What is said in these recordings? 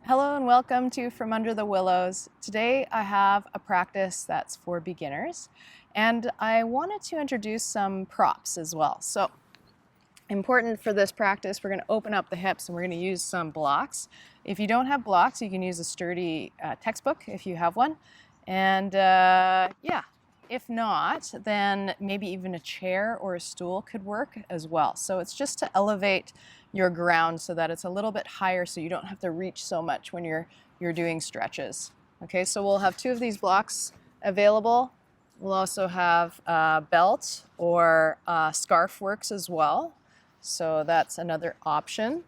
Hello and welcome to From Under the Willows. Today I have a practice that's for beginners and I wanted to introduce some props as well. So important for this practice, we're going to open up the hips and we're going to use some blocks. If you don't have blocks, you can use a sturdy textbook if you have one. And if not, then maybe even a chair or a stool could work as well. So it's just to elevate your ground so that it's a little bit higher so you don't have to reach so much when you're doing stretches. Okay, so we'll have two of these blocks available. We'll also have a belt or a scarf works as well. So that's another option.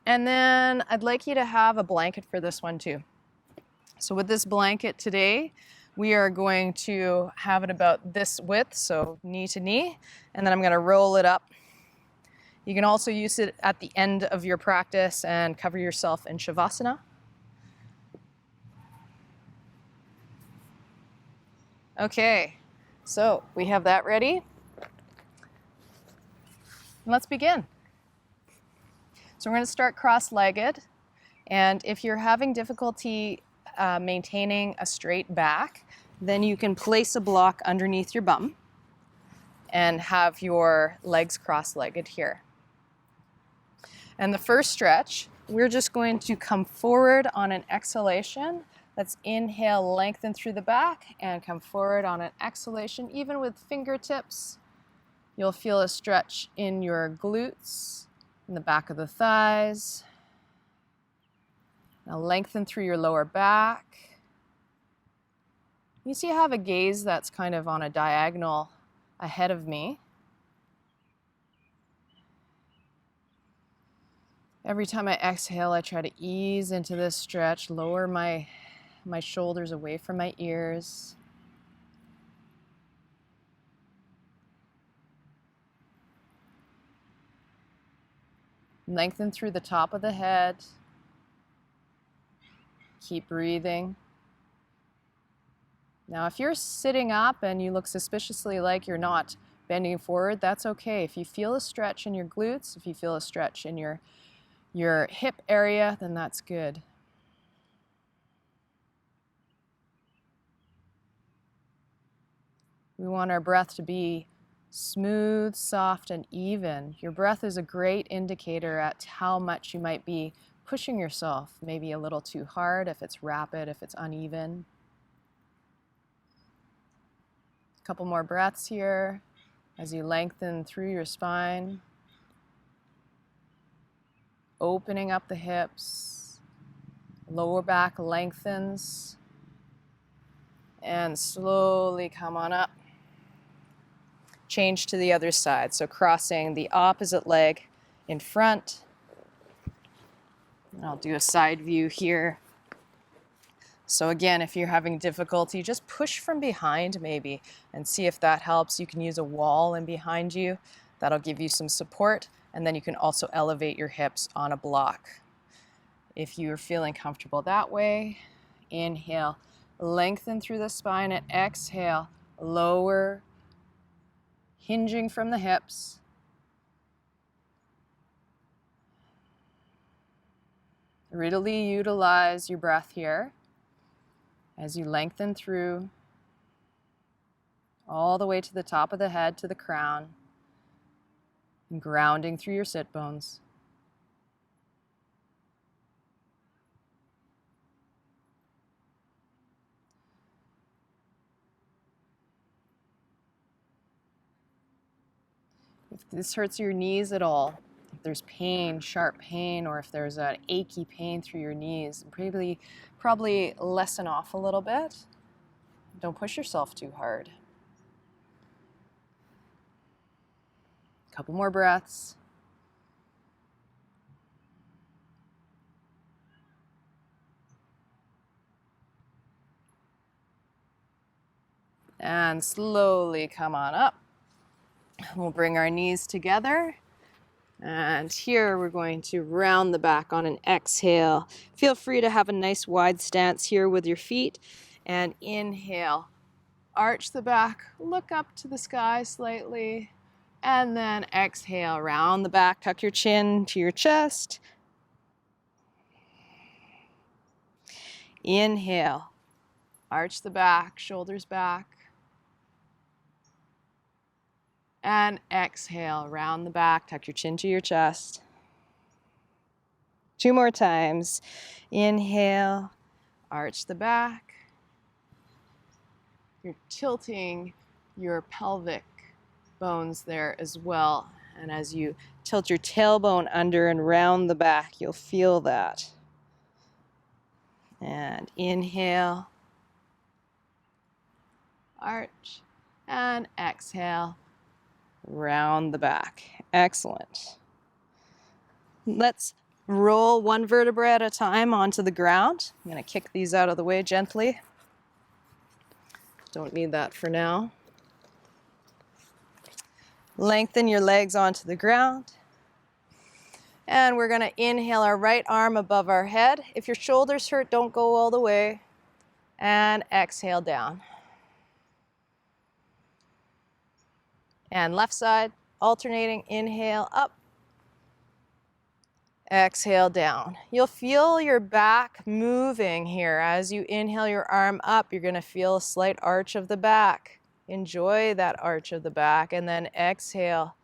And then I'd like you to have a blanket for this one too. So with this blanket today, we are going to have it about this width, so knee to knee, and then I'm going to roll it up. You can also use it at the end of your practice and cover yourself in Savasana. Okay, so we have that ready. Let's begin. So we're going to start cross-legged, and if you're having difficulty maintaining a straight back, then you can place a block underneath your bum and have your legs cross-legged here. And the first stretch, we're just going to come forward on an exhalation. Let's inhale, lengthen through the back, and come forward on an exhalation. Even with fingertips, you'll feel a stretch in your glutes, in the back of the thighs. Now lengthen through your lower back. You see I have a gaze that's kind of on a diagonal ahead of me. Every time I exhale, I try to ease into this stretch, lower my shoulders away from my ears. Lengthen through the top of the head. Keep breathing. Now, if you're sitting up and you look suspiciously like you're not bending forward, that's okay. If you feel a stretch in your glutes, if you feel a stretch in your hip area, then that's good. We want our breath to be smooth, soft, and even. Your breath is a great indicator at how much you might be pushing yourself, maybe a little too hard, if it's rapid, if it's uneven. A couple more breaths here as you lengthen through your spine, opening up the hips, lower back lengthens, and slowly come on up. Change to the other side, so crossing the opposite leg in front. And I'll do a side view here. So again, if you're having difficulty, just push from behind maybe and see if that helps. You can use a wall in behind you. That'll give you some support, and then you can also elevate your hips on a block. If you're feeling comfortable that way, inhale, lengthen through the spine, and exhale, lower, hinging from the hips. Really utilize your breath here as you lengthen through all the way to the top of the head, to the crown, and grounding through your sit bones. If this hurts your knees at all, if there's pain, sharp pain, or if there's an achy pain through your knees, probably lessen off a little bit. Don't push yourself too hard. A couple more breaths. And slowly come on up. We'll bring our knees together. And here we're going to round the back on an exhale. Feel free to have a nice wide stance here with your feet. And inhale, arch the back, look up to the sky slightly. And then exhale, round the back, tuck your chin to your chest. Inhale, arch the back, shoulders back. And exhale, round the back, tuck your chin to your chest. 2 more times. Inhale, arch the back. You're tilting your pelvic bones there as well. And as you tilt your tailbone under and round the back, you'll feel that. And inhale, arch, and exhale, round the back. Excellent. Let's roll one vertebra at a time onto the ground. I'm going to kick these out of the way gently. Don't need that for now. Lengthen your legs onto the ground. And we're going to inhale our right arm above our head. If your shoulders hurt, don't go all the way. And exhale down. And left side, alternating, inhale up. Exhale down. You'll feel your back moving here. As you inhale your arm up, you're going to feel a slight arch of the back. Enjoy that arch of the back. And then exhale,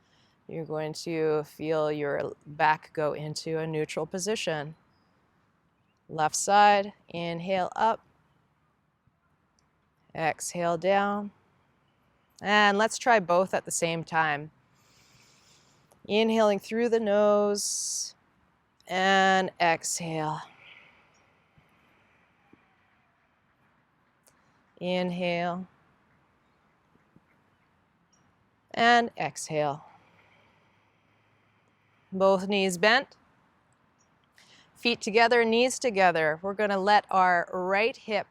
you're going to feel your back go into a neutral position. Left side, inhale up. Exhale down. And let's try both at the same time. Inhaling through the nose. And exhale. Inhale. And exhale. Both knees bent. Feet together, knees together. We're going to let our right hip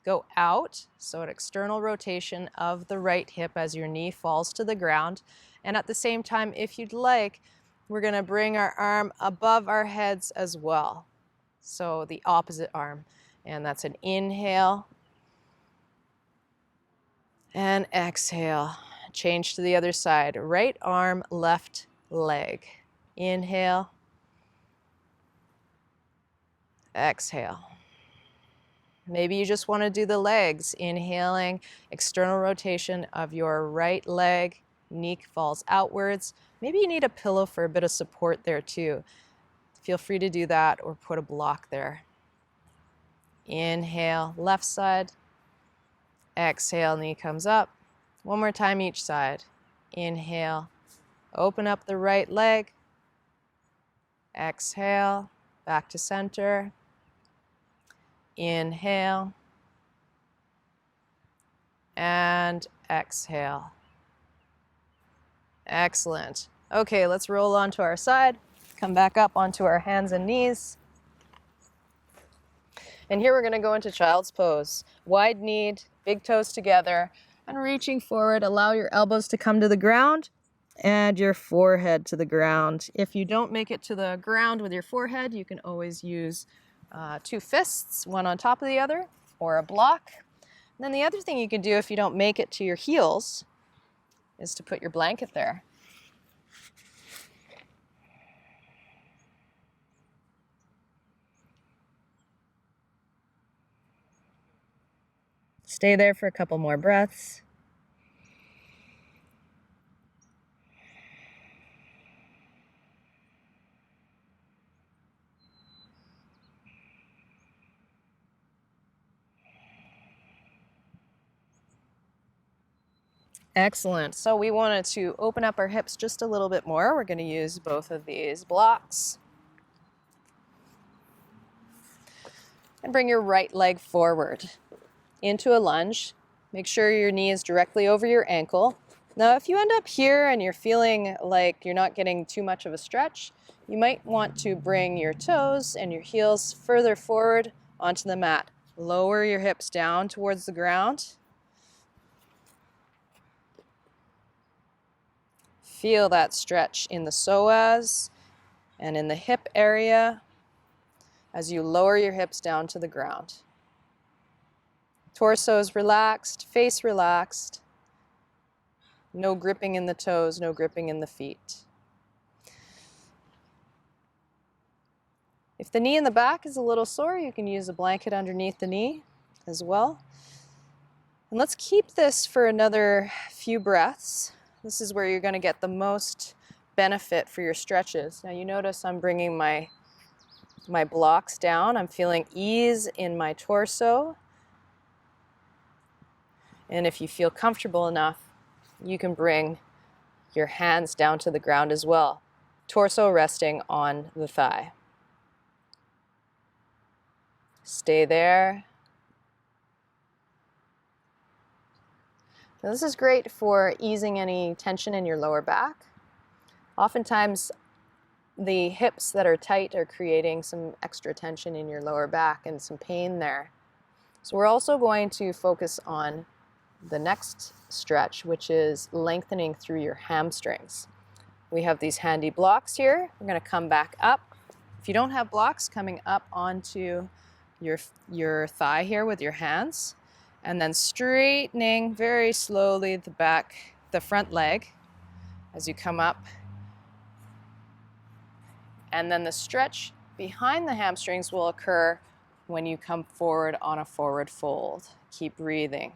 go out. So an external rotation of the right hip as your knee falls to the ground. And at the same time, if you'd like, we're going to bring our arm above our heads as well. So the opposite arm. And that's an inhale. And exhale. Change to the other side. Right arm, left leg. Inhale. Exhale. Maybe you just want to do the legs. Inhaling, external rotation of your right leg. Knee falls outwards. Maybe you need a pillow for a bit of support there too. Feel free to do that or put a block there. Inhale, left side. Exhale, knee comes up. One more time each side. Inhale, open up the right leg. Exhale, back to center. Inhale. And exhale. Excellent. Okay, let's roll onto our side. Come back up onto our hands and knees. And here we're going to go into child's pose. Wide kneed, big toes together, and reaching forward. Allow your elbows to come to the ground and your forehead to the ground. If you don't make it to the ground with your forehead, you can always use 2 fists, one on top of the other, or a block. And then the other thing you can do if you don't make it to your heels is to put your blanket there. Stay there for a couple more breaths. Excellent. So we wanted to open up our hips just a little bit more. We're going to use both of these blocks. And bring your right leg forward into a lunge. Make sure your knee is directly over your ankle. Now, if you end up here and you're feeling like you're not getting too much of a stretch, you might want to bring your toes and your heels further forward onto the mat. Lower your hips down towards the ground. Feel that stretch in the psoas and in the hip area as you lower your hips down to the ground. Torso is relaxed, face relaxed. No gripping in the toes, no gripping in the feet. If the knee in the back is a little sore, you can use a blanket underneath the knee as well. And let's keep this for another few breaths. This is where you're going to get the most benefit for your stretches. Now you notice I'm bringing my blocks down. I'm feeling ease in my torso. And if you feel comfortable enough, you can bring your hands down to the ground as well. Torso resting on the thigh. Stay there. Now, this is great for easing any tension in your lower back. Oftentimes, the hips that are tight are creating some extra tension in your lower back and some pain there. So we're also going to focus on the next stretch, which is lengthening through your hamstrings. We have these handy blocks here. We're going to come back up. If you don't have blocks, coming up onto your thigh here with your hands, and then straightening very slowly the front leg as you come up. And then the stretch behind the hamstrings will occur when you come forward on a forward fold. Keep breathing.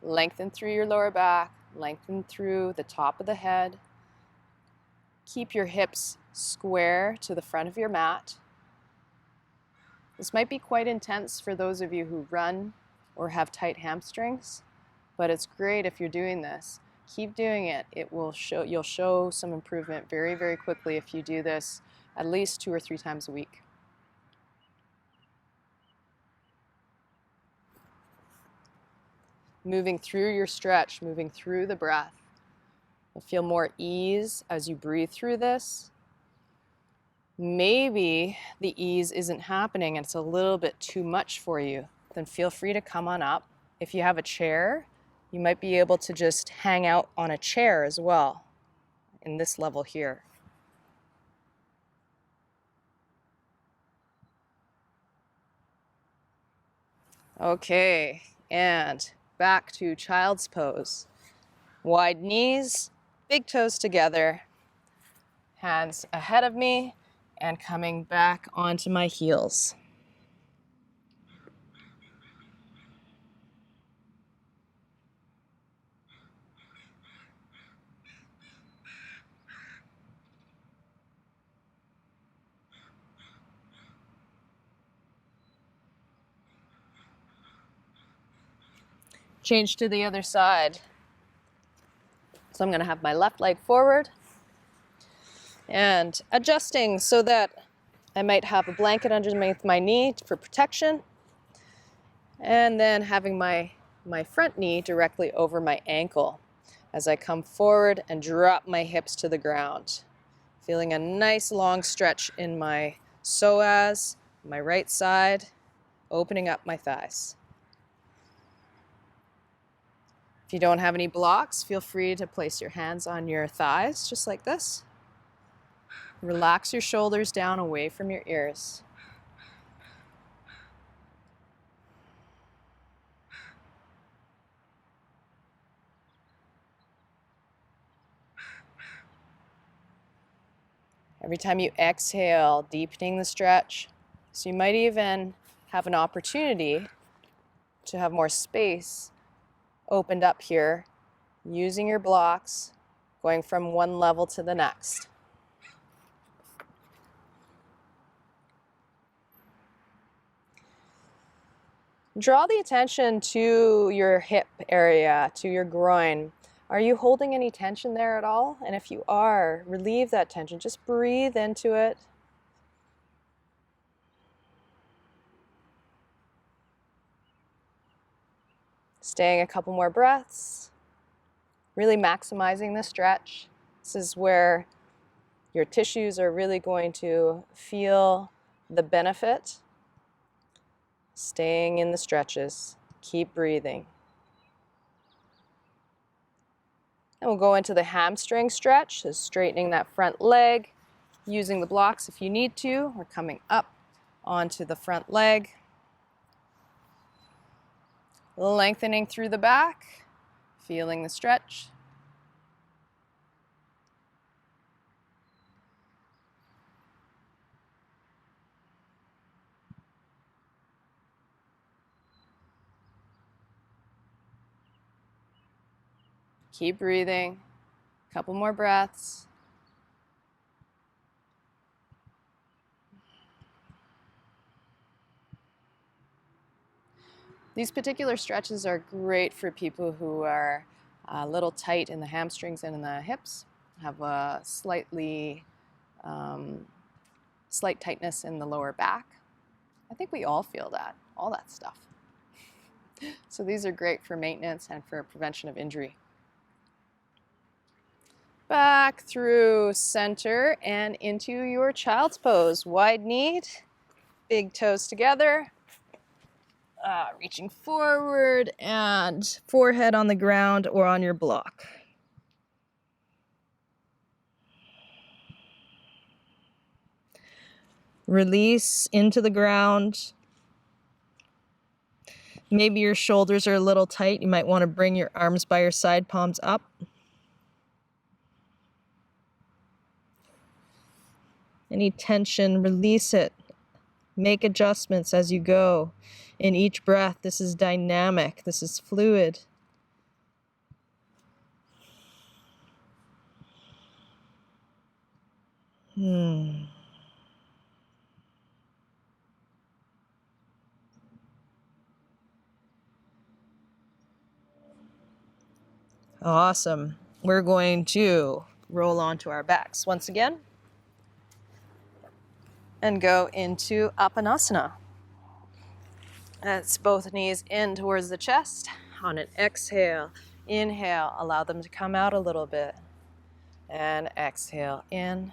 Lengthen through your lower back, lengthen through the top of the head. Keep your hips square to the front of your mat. This might be quite intense for those of you who run or have tight hamstrings, but it's great if you're doing this. Keep doing it. You'll show some improvement very, very quickly if you do this at least 2 or 3 times a week. Moving through your stretch, moving through the breath. You'll feel more ease as you breathe through this. Maybe the ease isn't happening and it's a little bit too much for you. Then feel free to come on up. If you have a chair, you might be able to just hang out on a chair as well in this level here. Okay, and back to child's pose. Wide knees, big toes together, hands ahead of me, and coming back onto my heels. Change to the other side. So I'm going to have my left leg forward and adjusting so that I might have a blanket underneath my knee for protection, and then having my front knee directly over my ankle as I come forward and drop my hips to the ground. Feeling a nice long stretch in my psoas, my right side, opening up my thighs. If you don't have any blocks, feel free to place your hands on your thighs, just like this. Relax your shoulders down away from your ears. Every time you exhale, deepening the stretch. So you might even have an opportunity to have more space opened up here, using your blocks, going from one level to the next. Draw the attention to your hip area, to your groin. Are you holding any tension there at all? And if you are, relieve that tension. Just breathe into it. Staying a couple more breaths. Really maximizing the stretch. This is where your tissues are really going to feel the benefit. Staying in the stretches. Keep breathing. And we'll go into the hamstring stretch, so straightening that front leg, using the blocks if you need to. We're coming up onto the front leg. Lengthening through the back, feeling the stretch. Keep breathing. A couple more breaths. These particular stretches are great for people who are a little tight in the hamstrings and in the hips, have a slight tightness in the lower back. I think we all feel that, all that stuff. So these are great for maintenance and for prevention of injury. Back through center and into your child's pose. Wide knee, big toes together. Reaching forward and forehead on the ground or on your block. Release into the ground. Maybe your shoulders are a little tight. You might want to bring your arms by your side, palms up. Any tension, release it. Make adjustments as you go. In each breath, this is dynamic, this is fluid. Awesome. We're going to roll onto our backs once again and go into Apanasana. That's both knees in towards the chest. On an exhale, inhale, allow them to come out a little bit. And exhale in.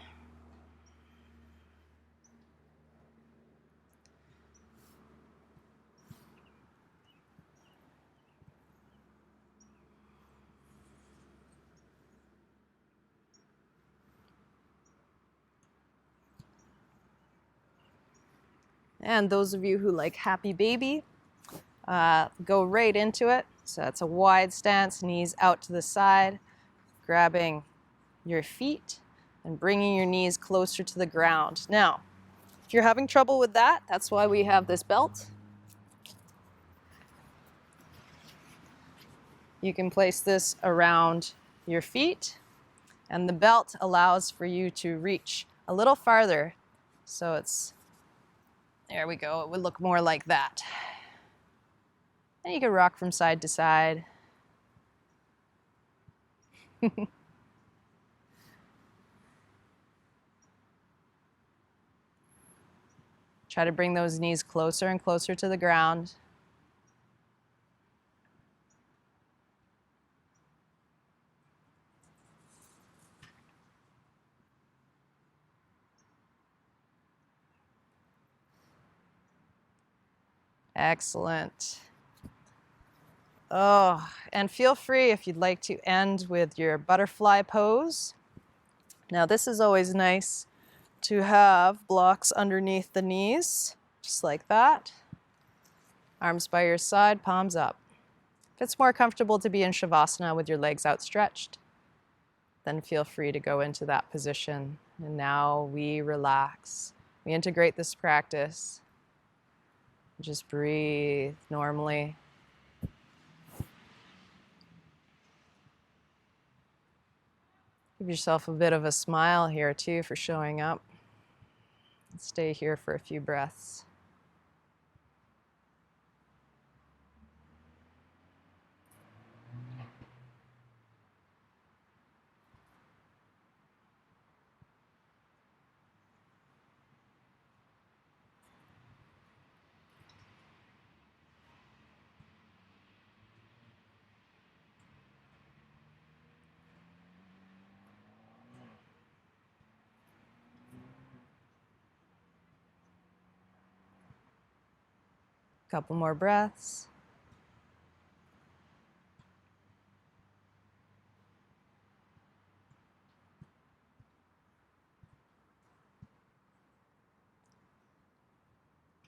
And those of you who like happy baby, go right into it. So it's a wide stance, knees out to the side, grabbing your feet and bringing your knees closer to the ground. Now, if you're having trouble with that, that's why we have this belt. You can place this around your feet, and the belt allows for you to reach a little farther. So it's, there we go, it would look more like that. And you can rock from side to side. Try to bring those knees closer and closer to the ground. Excellent. Oh, and feel free if you'd like to end with your butterfly pose. Now this is always nice to have blocks underneath the knees, just like that. Arms by your side, palms up. If it's more comfortable to be in Savasana with your legs outstretched, then feel free to go into that position. And now we relax. We integrate this practice. Just breathe normally. Give yourself a bit of a smile here too for showing up. Stay here for a few breaths. Couple more breaths.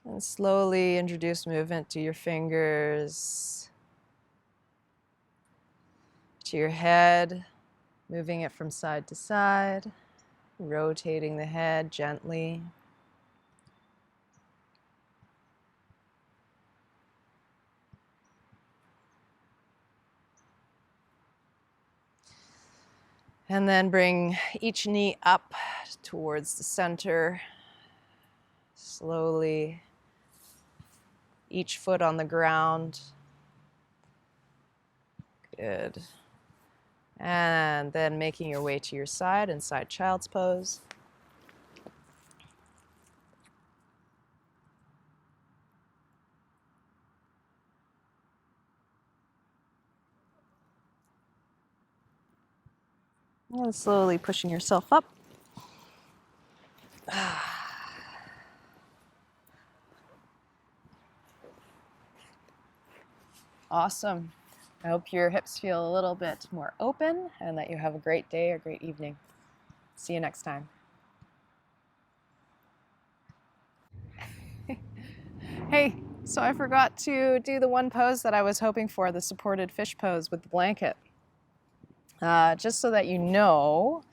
And slowly introduce movement to your fingers, to your head, moving it from side to side, rotating the head gently. And then bring each knee up towards the center. Slowly, each foot on the ground. Good. And then making your way to your side in side child's pose. And slowly pushing yourself up. Awesome. I hope your hips feel a little bit more open and that you have a great day or great evening. See you next time. Hey, so I forgot to do the one pose that I was hoping for, the supported fish pose with the blanket. Just so that you know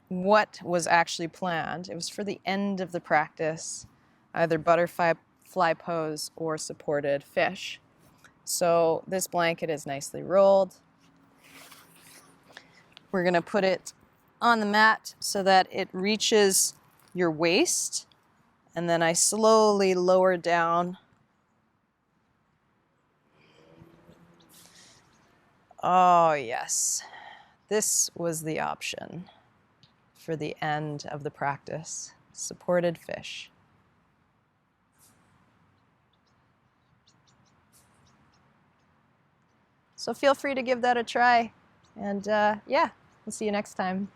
what was actually planned. It was for the end of the practice, either butterfly pose or supported fish. So this blanket is nicely rolled. We're going to put it on the mat so that it reaches your waist, and then I slowly lower down. Oh yes, this was the option for the end of the practice, supported fish. So feel free to give that a try. And yeah, we'll see you next time.